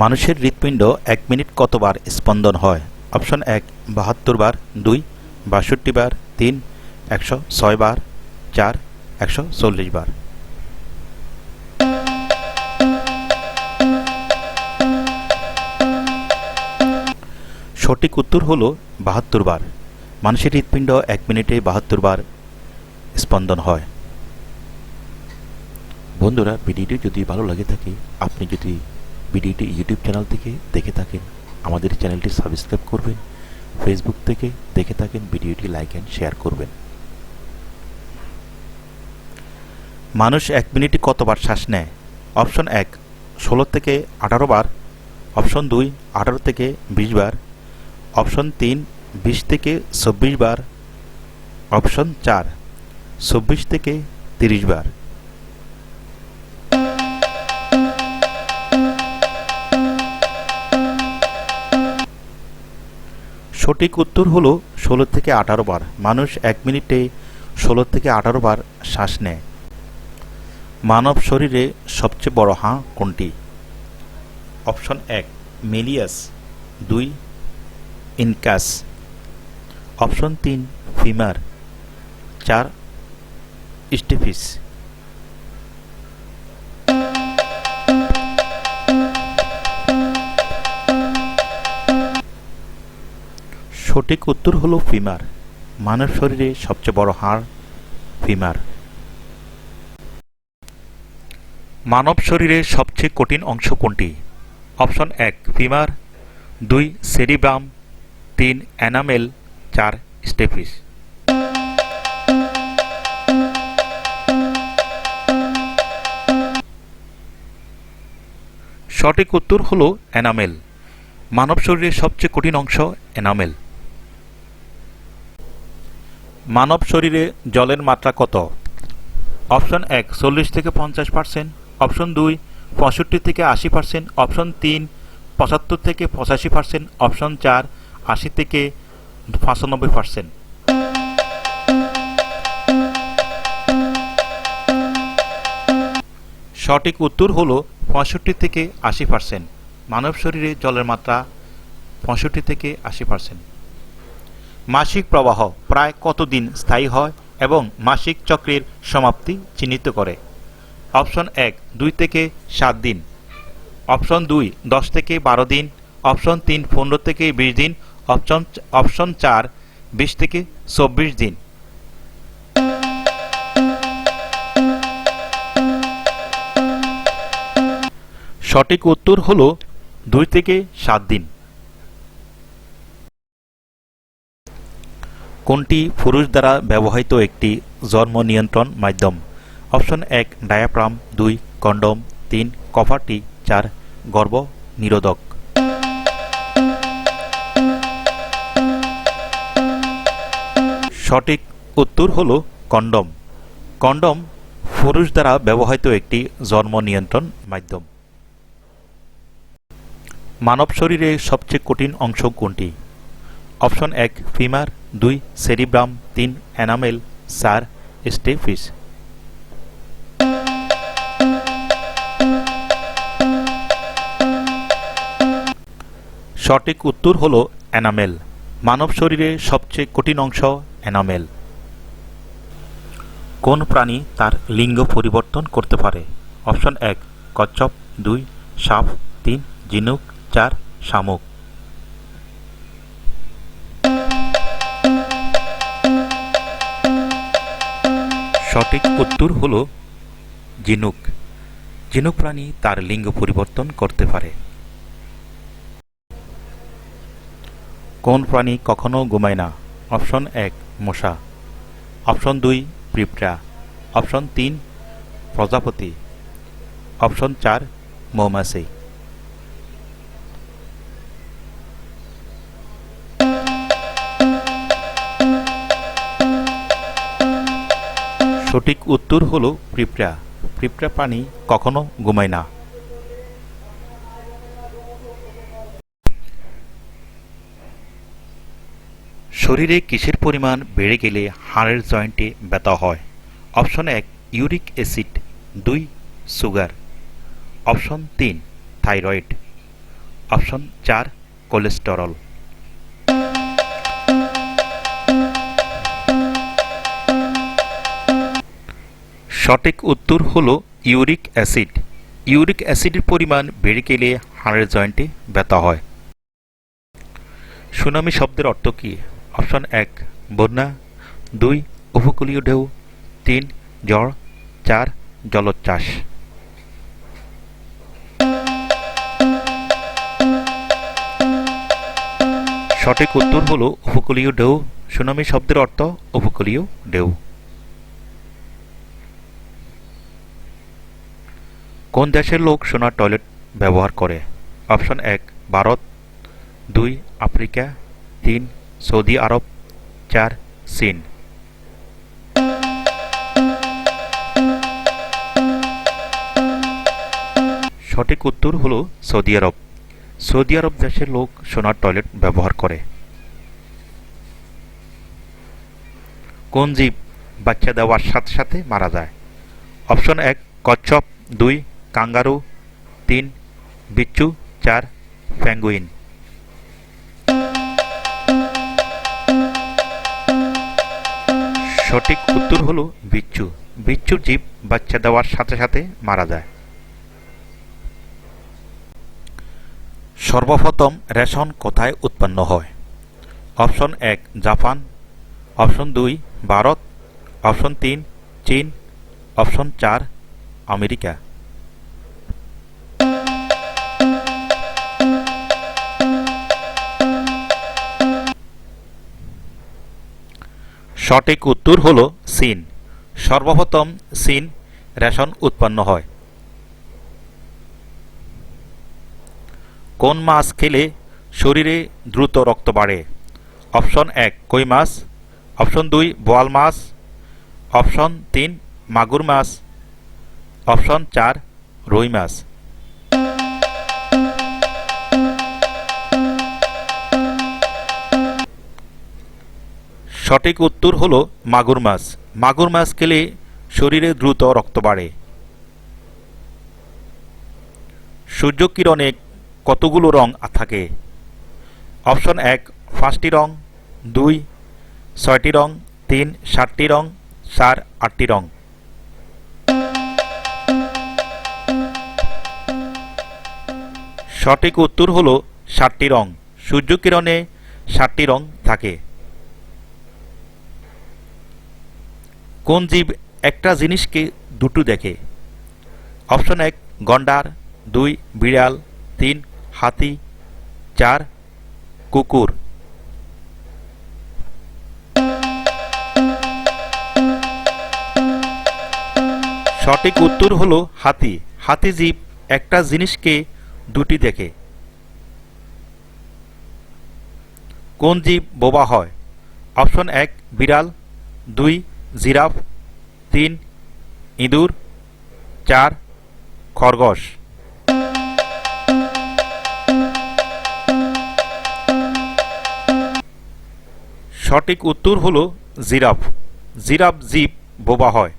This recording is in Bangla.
মানুষের হৃৎপিণ্ড ১ মিনিট কতবার স্পন্দন হয়? অপশন ১ ৭২ বার, ২ ৬২ বার, ৩ ১০৬ বার, ৪ ১৪০ বার। সঠিক উত্তর হল ৭২ বার। মানুষের হৃৎপিণ্ড ১ মিনিটে ৭২ বার স্পন্দন হয়। বন্ধুরা, ভিডিওটি যদি ভালো লাগে থাকে, আপনি যদি ভিডিওটি ইউটিউব চ্যানেল থেকে দেখে থাকেন, আমাদের চ্যানেলটি সাবস্ক্রাইব করবেন। ফেসবুক থেকে দেখে থাকেন, ভিডিওটি লাইক অ্যান্ড শেয়ার করবেন। মানুষ ১ মিনিটে কতবার শ্বাস নেয়? অপশন ১ ১৬ থেকে ১৮ বার, অপশন ২ ১৮ থেকে ২০ বার, অপশন ৩ ২০ থেকে ২৪ বার, অপশন ৪ ২৪ থেকে ৩০ বার। সঠিক উত্তর হলো ১৬ থেকে ১৮ বার। মানুষ ১ মিনিটে ১৬ থেকে ১৮ বার শ্বাস নেয়। মানব শরীরে সবচেয়ে বড় হাড় কোনটি? Option ১ malleus, ২ incus, option ৩ femur, ৪ স্টেফিস। সঠিক উত্তর হলো ফিমার। মানব শরীরে সবচেয়ে বড় হাড় ফিমার। মানব শরীরে সবচেয়ে কঠিন অংশ কোনটি? Option ১ femur, ২ cerebrum, ৩ enamel, ৪ স্টেফিস। সঠিক উত্তর হলো এনামেল। মানব শরীরের সবচেয়ে কঠিন অংশ এনামেল। মানব শরীরে জলের মাত্রা কত? অপশন ১ ৪০ থেকে ৫০%, অপশন ২ ৬৫ থেকে ৮০%, অপশন ৩ ৭৫ থেকে ৮৫%, অপশন ৪ ৮০ থেকে ৯৫%। সঠিক উত্তর হল ৬৫ থেকে ৮০%। মানব শরীরে জলের মাত্রা ৬৫ থেকে ৮০%। মাসিক প্রবাহ প্রায় কতদিন স্থায়ী হয় এবং মাসিক চক্রের সমাপ্তি চিহ্নিত করে? অপশন ১ ২ থেকে ৭ দিন, অপশন ২ ১০ থেকে ১২ দিন, অপশন ৩ ১৫ থেকে ২০ দিন, অপশন ৪ ২০ থেকে ২৪ দিন। সঠিক উত্তর হল ২ থেকে ৭ দিন। কোনটি পুরুষ দ্বারা ব্যবহৃত একটি জন্ম নিয়ন্ত্রণ মাধ্যম? অপশন ১ ডায়াফ্রাম, ২ কন্ডম, ৩ কভারটি, ৪ গর্ভ নিরোধক। সঠিক উত্তর হল কন্ডম। কন্ডম পুরুষ দ্বারা ব্যবহৃত একটি জন্ম নিয়ন্ত্রণ মাধ্যম। মানব শরীরে সবচেয়ে কঠিন অংশ কোনটি? Option ১ femur, ২ cerebrum, ৩ enamel, ৪ স্টেফিস। সঠিক উত্তর হল এনামেল। মানব শরীরে সবচেয়ে কঠিন অংশ এনামেল। কোন প্রাণী তার লিঙ্গ পরিবর্তন করতে পারে? অপশন ১ কচ্ছপ, ২ সাপ, ৩ ঝিনুক, ৪ শামুক। সঠিক উত্তর হল ঝিনুক। ঝিনুক প্রাণী তার লিঙ্গ পরিবর্তন করতে পারে। কোন প্রাণী কখনো ঘুমায় না? অপশন ১ মশা, অপশন ২ পিঁপড়া, অপশন ৩ প্রজাপতি, অপশন ৪ মৌমাছি। সঠিক উত্তর হল পিঁপড়া। পিঁপড়া প্রাণী কখনো ঘুমায় না। শরীরে কিসের পরিমাণ বেড়ে গেলে হাড়ের জয়েন্টে ব্যথা হয়? Option ১ uric acid, ২ sugar, option ৩ thyroid, option 4 cholesterol. সঠিক উত্তর হলো ইউরিক অ্যাসিড। ইউরিক অ্যাসিডের পরিমাণ বেড়ে গেলে হাড়ের জয়েন্টে ব্যথা হয়। সুনামি শব্দের অর্থ কী? অপশন 1 বন্যা, 2 উপকূলীয় ঢেউ, 3 ঝড়, 4 জলোচ্ছ্বাস। সঠিক উত্তর হলো উপকূলীয় ঢেউ। সুনামি শব্দের অর্থ উপকূলীয় ঢেউ। কোন দেশের লোক সোনার টয়লেট ব্যবহার করে? অপশন 1 ভারত, 2 আফ্রিকা, 3 সৌদি আরব, 4 চীন। সঠিক উত্তর হলো সৌদি আরব। সৌদি আরব দেশের লোক সোনার টয়লেট ব্যবহার করে। কোন জীব বাচ্চা দেওয়ার সাথে সাথে মারা যায়? অপশন 1 কচ্ছপ, 2 কাঙ্গারু, 3 বিচ্ছু, 4 পেঙ্গুইন। সঠিক উত্তর হলো বিচ্ছু। বিচ্ছু জীব বাচ্চা দেওয়ার সাথে সাথে মারা যায়। সর্বপ্রথম রেশন কোথায় উৎপন্ন হয়? Option 1 Japan, option 2 Bharat, option 3 চীন, অপশন 4 আমেরিকা। সঠিক উত্তর হলো চীন। সর্বপ্রথম চীন রেশন উৎপন্ন হয়। কোন মাছ খেলে শরীরে দ্রুত রক্ত বাড়ে? অপশন 1 কই মাছ, অপশন 2 বোয়াল মাছ, অপশন 3 মাগুর মাছ, অপশন 4 রুই মাছ। সঠিক উত্তর হলো মাগুর মাছ। মাগুর মাছ খেলে শরীরে দ্রুত রক্ত বাড়ে। সূর্যকিরণে কতগুলো রং থাকে? অপশন 1 5টি রং, 2 6টি রং, 3 7টি রং, 4 8টি রং। সঠিক উত্তর হলো 7টি রং। সূর্যকিরণে 7টি রং থাকে। কোন জীব একটা জিনিসকে দুটো দেখে? অপশন 1 গন্ডার, 2 বিড়াল, 3 হাতি, 4 কুকুর। সঠিক উত্তর হলো হাতি। হাতি জীব একটা জিনিসকে দুটি দেখে। কোন জীব বোবা হয়? অপশন 1 বিড়াল, 2 জিরাফ, 3 ইঁদুর, 4 খরগোশ। সঠিক উত্তর হলো জিরাফ। জিরাফ জীব বোবা হয়।